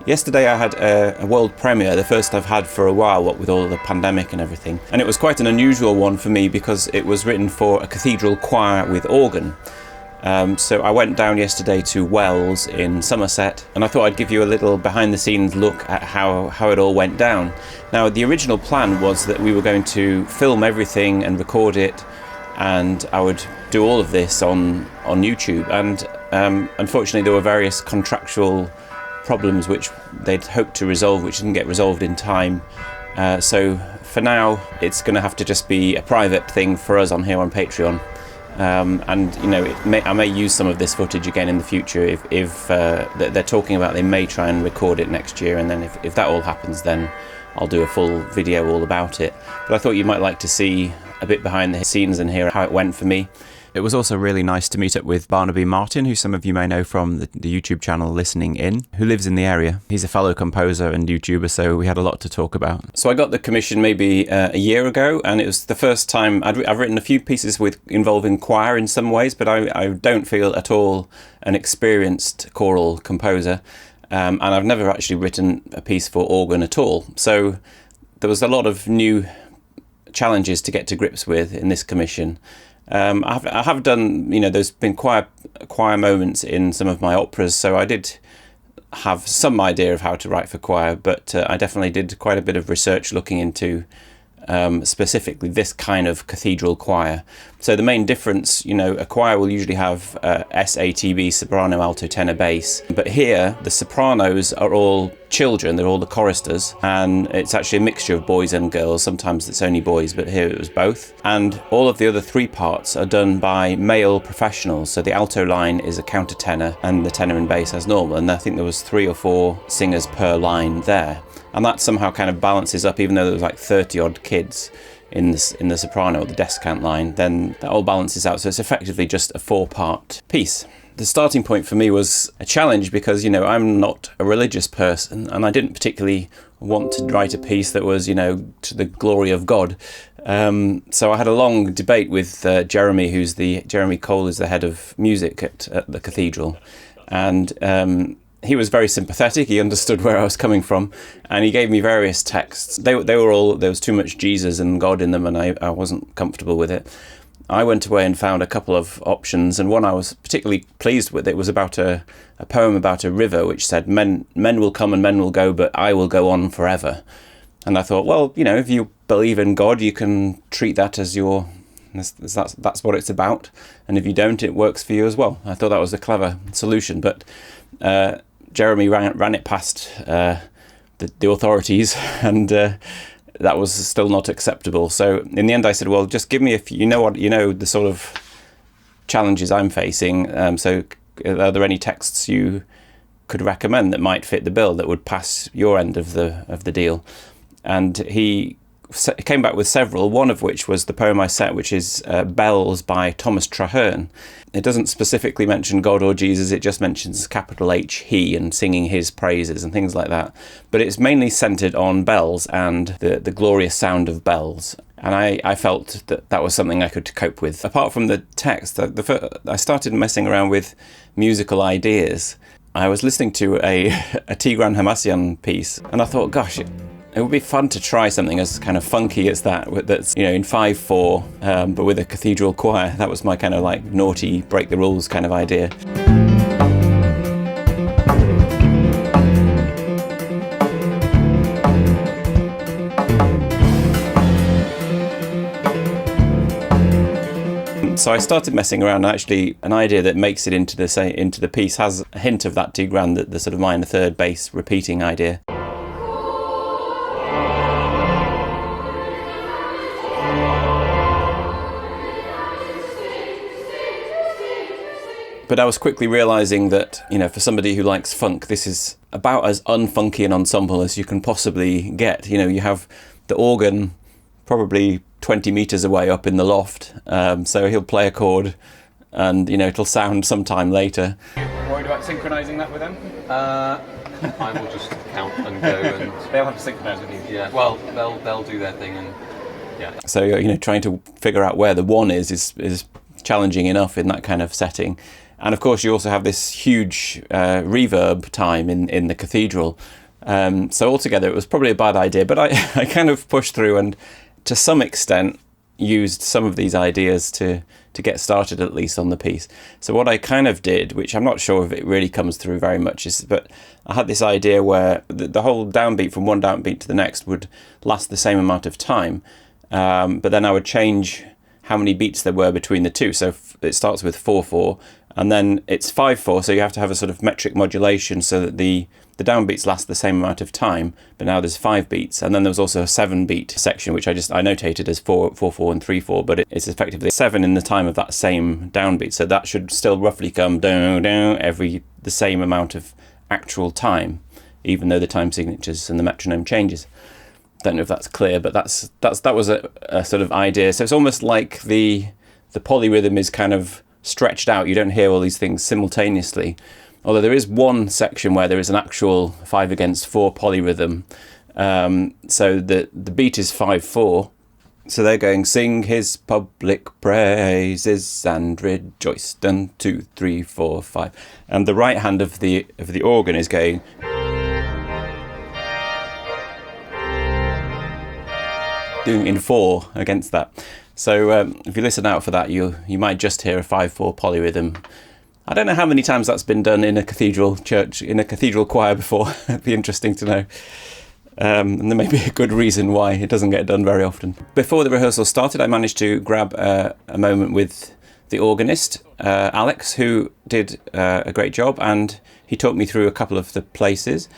Yesterday I had a world premiere, the first I've had for a while, what with all the pandemic and everything. And it was quite an unusual one for me because it was written for a cathedral choir with organ. So I went down yesterday to Wells in Somerset, and I thought I'd give you a little behind the scenes look at how it all went down. Now, the original plan was that we were going to film everything and record it, and I would do all of this on YouTube. And unfortunately there were various contractual problems which they'd hoped to resolve, which didn't get resolved in time. So for now, it's going to have to just be a private thing for us on here on Patreon. And you know, I may use some of this footage again in the future if they're talking about they may try and record it next year, and then if that all happens, then I'll do a full video all about it. But I thought you might like to see a bit behind the scenes and hear how it went for me. It was also really nice to meet up with Barnaby Martin, who some of you may know from the YouTube channel Listening In, who lives in the area. He's a fellow composer and YouTuber, so we had a lot to talk about. So I got the commission maybe a year ago, and it was the first time I've written a few pieces involving choir in some ways, but I don't feel at all an experienced choral composer, and I've never actually written a piece for organ at all. So there was a lot of new challenges to get to grips with in this commission. I have done, you know, there's been choir moments in some of my operas, so I did have some idea of how to write for choir, but I definitely did quite a bit of research looking into specifically this kind of cathedral choir. So the main difference, you know, a choir will usually have SATB, soprano, alto, tenor, bass, but here the sopranos are all children, they're all the choristers, and it's actually a mixture of boys and girls. Sometimes it's only boys, but here it was both. And all of the other three parts are done by male professionals. So the alto line is a countertenor and the tenor and bass as normal, and I think there was 3 or 4 singers per line there. And that somehow kind of balances up, even though there was like 30 odd kids in the soprano or the descant line, then that all balances out. So it's effectively just a 4-part piece. The starting point for me was a challenge because, you know, I'm not a religious person, and I didn't particularly want to write a piece that was, you know, to the glory of God. So I had a long debate with Jeremy Cole is the head of music at the cathedral, and he was very sympathetic. He understood where I was coming from, and he gave me various texts. They were all, there was too much Jesus and God in them, and I wasn't comfortable with it. I went away and found a couple of options, and one I was particularly pleased with. It was about a poem about a river which said, men will come and men will go, but I will go on forever. And I thought, well, you know, if you believe in God, you can treat that as that's what it's about. And if you don't, it works for you as well. I thought that was a clever solution, but Jeremy ran it past the authorities, and that was still not acceptable. So in the end I said, well, just give me the sort of challenges I'm facing. So are there any texts you could recommend that might fit the bill, that would pass your end of the deal? And he came back with several, one of which was the poem I set, which is Bells by Thomas Traherne. It doesn't specifically mention God or Jesus, it just mentions capital H, he, and singing his praises and things like that. But it's mainly centred on bells and the glorious sound of bells. And I felt that was something I could cope with. Apart from the text, I started messing around with musical ideas. I was listening to a Tigran Hamasyan piece, and I thought, gosh, it would be fun to try something as kind of funky as that's, you know, in 5/4, but with a cathedral choir. That was my kind of like naughty, break the rules kind of idea. So I started messing around, and actually an idea that makes it into the piece has a hint of that Tigran, the sort of minor third bass repeating idea. But I was quickly realising that, you know, for somebody who likes funk, this is about as unfunky an ensemble as you can possibly get. You know, you have the organ probably 20 metres away up in the loft, so he'll play a chord and, you know, it'll sound sometime later. Worried about synchronising that with them? I will just count and go, and they'll have to synchronise with you. Yeah, well, they'll do their thing, and yeah. So, you know, trying to figure out where the one is challenging enough in that kind of setting. And of course, you also have this huge reverb time in the cathedral. So altogether, it was probably a bad idea, but I kind of pushed through and to some extent used some of these ideas to get started at least on the piece. So what I kind of did, which I'm not sure if it really comes through very much, but I had this idea where the whole downbeat from one downbeat to the next would last the same amount of time, but then I would change how many beats there were between the two. So it starts with 4/4, and then it's 5/4, so you have to have a sort of metric modulation so that the downbeats last the same amount of time, but now there's 5 beats. And then there was also a 7-beat section, which I notated as 4/4 and 3/4, but it's effectively 7 in the time of that same downbeat. So that should still roughly come down, down the same amount of actual time, even though the time signatures and the metronome changes. Don't know if that's clear, but that was a sort of idea. So it's almost like the polyrhythm is kind of stretched out. You don't hear all these things simultaneously. Although there is one section where there is an actual 5/4 polyrhythm. So the beat is 5/4. So they're going, sing his public praises and rejoice. 1, 2, 3, 4, 5. And the right hand of the organ is going. Doing in 4 against that. So if you listen out for that, you might just hear a 5/4 polyrhythm. I don't know how many times that's been done in a cathedral church, in a cathedral choir before. It'd be interesting to know. And there may be a good reason why it doesn't get done very often. Before the rehearsal started, I managed to grab a moment with the organist, Alex, who did a great job, and he talked me through a couple of the places.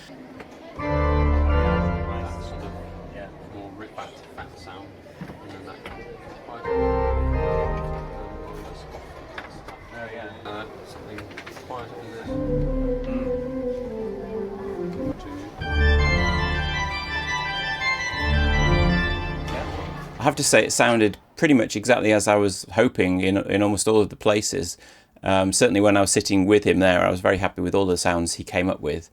I have to say it sounded pretty much exactly as I was hoping in almost all of the places. Certainly when I was sitting with him there, I was very happy with all the sounds he came up with.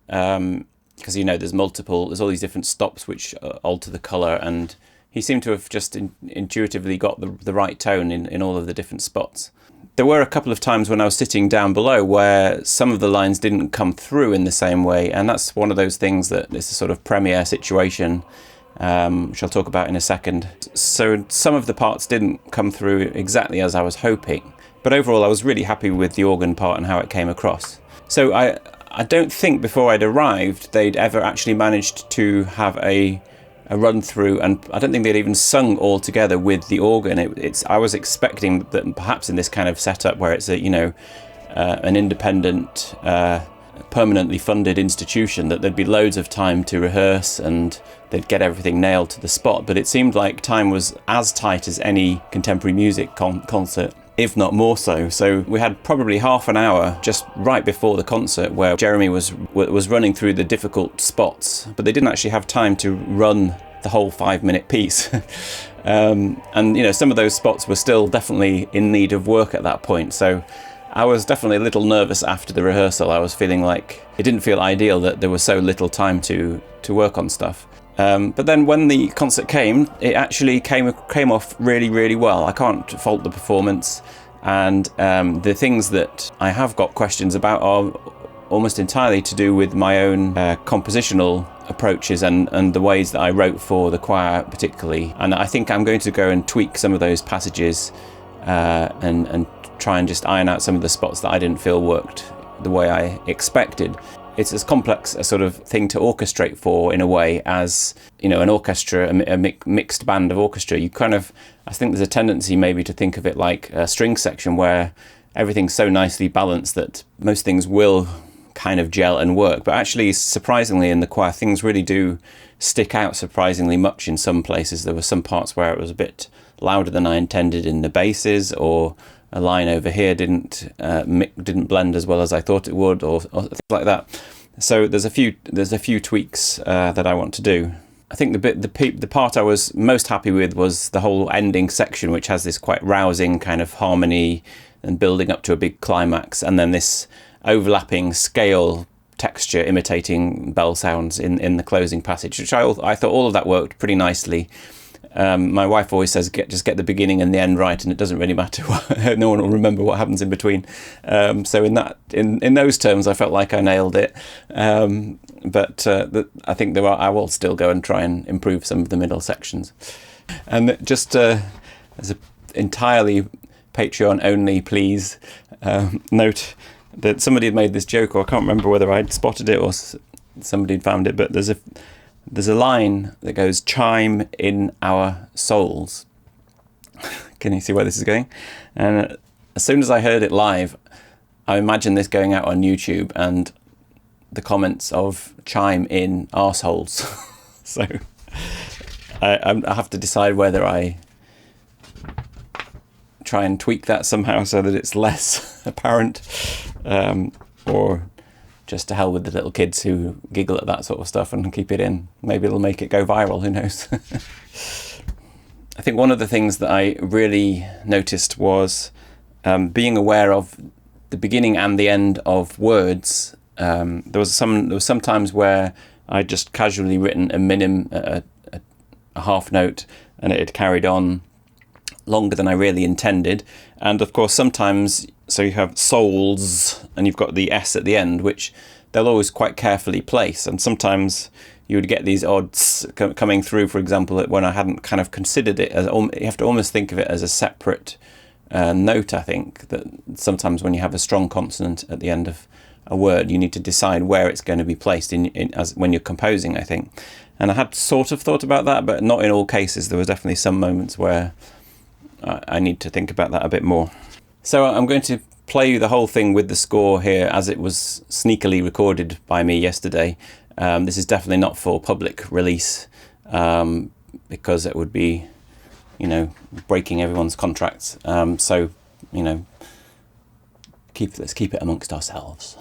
Because, there's all these different stops which alter the colour, and he seemed to have just intuitively got the right tone in all of the different spots. There were a couple of times when I was sitting down below where some of the lines didn't come through in the same way, and that's one of those things that is a sort of premiere situation, which I'll talk about in a second. So some of the parts didn't come through exactly as I was hoping, but overall I was really happy with the organ part and how it came across. So I don't think before I'd arrived they'd ever actually managed to have a run through, and I don't think they'd even sung all together with the organ. I was expecting that perhaps in this kind of setup where it's an independent, permanently funded institution, that there'd be loads of time to rehearse and they'd get everything nailed to the spot. But it seemed like time was as tight as any contemporary music concert, if not more so. So we had probably half an hour just right before the concert where Jeremy was running through the difficult spots, but they didn't actually have time to run the whole 5-minute piece. And some of those spots were still definitely in need of work at that point. So I was definitely a little nervous after the rehearsal. I was feeling like it didn't feel ideal that there was so little time to work on stuff. But then when the concert came, it actually came off really, really well. I can't fault the performance, and the things that I have got questions about are almost entirely to do with my own compositional approaches and the ways that I wrote for the choir particularly. And I think I'm going to go and tweak some of those passages and try and just iron out some of the spots that I didn't feel worked the way I expected. It's as complex a sort of thing to orchestrate for, in a way, as an orchestra, a mixed band of orchestra. I think there's a tendency maybe to think of it like a string section where everything's so nicely balanced that most things will kind of gel and work. But actually, surprisingly, in the choir, things really do stick out surprisingly much in some places. There were some parts where it was a bit louder than I intended in the basses, or a line over here didn't blend as well as I thought it would, or things like that. So there's a few tweaks that I want to do. I think the part I was most happy with was the whole ending section, which has this quite rousing kind of harmony and building up to a big climax, and then this overlapping scale texture imitating bell sounds in the closing passage, which I thought all of that worked pretty nicely. My wife always says, just get the beginning and the end right, and it doesn't really matter. No one will remember what happens in between. So in those terms, I felt like I nailed it. But I think I will still go and try and improve some of the middle sections. And just as an entirely Patreon only, please note that somebody had made this joke, or I can't remember whether I'd spotted it or somebody had found it, but there's a line that goes, "Chime in our souls." Can you see where this is going? And as soon as I heard it live, I imagined this going out on YouTube and the comments of "chime in arseholes." So I have to decide whether I try and tweak that somehow so that it's less apparent, or just to hell with the little kids who giggle at that sort of stuff and keep it in. Maybe it'll make it go viral, who knows. I think one of the things that I really noticed was being aware of the beginning and the end of words. There was some times where I just casually written a half note and it had carried on longer than I really intended. And of course sometimes, so you have souls and you've got the S at the end, which they'll always quite carefully place, and sometimes you would get these odds coming through, for example, when I hadn't kind of considered it as, you have to almost think of it as a separate note. I think that sometimes when you have a strong consonant at the end of a word, you need to decide where it's going to be placed as when you're composing, I think. And I had sort of thought about that, but not in all cases. There was definitely some moments where I need to think about that a bit more. So I'm going to play you the whole thing with the score here as it was sneakily recorded by me yesterday. This is definitely not for public release, because it would be, breaking everyone's contracts. So, let's keep it amongst ourselves.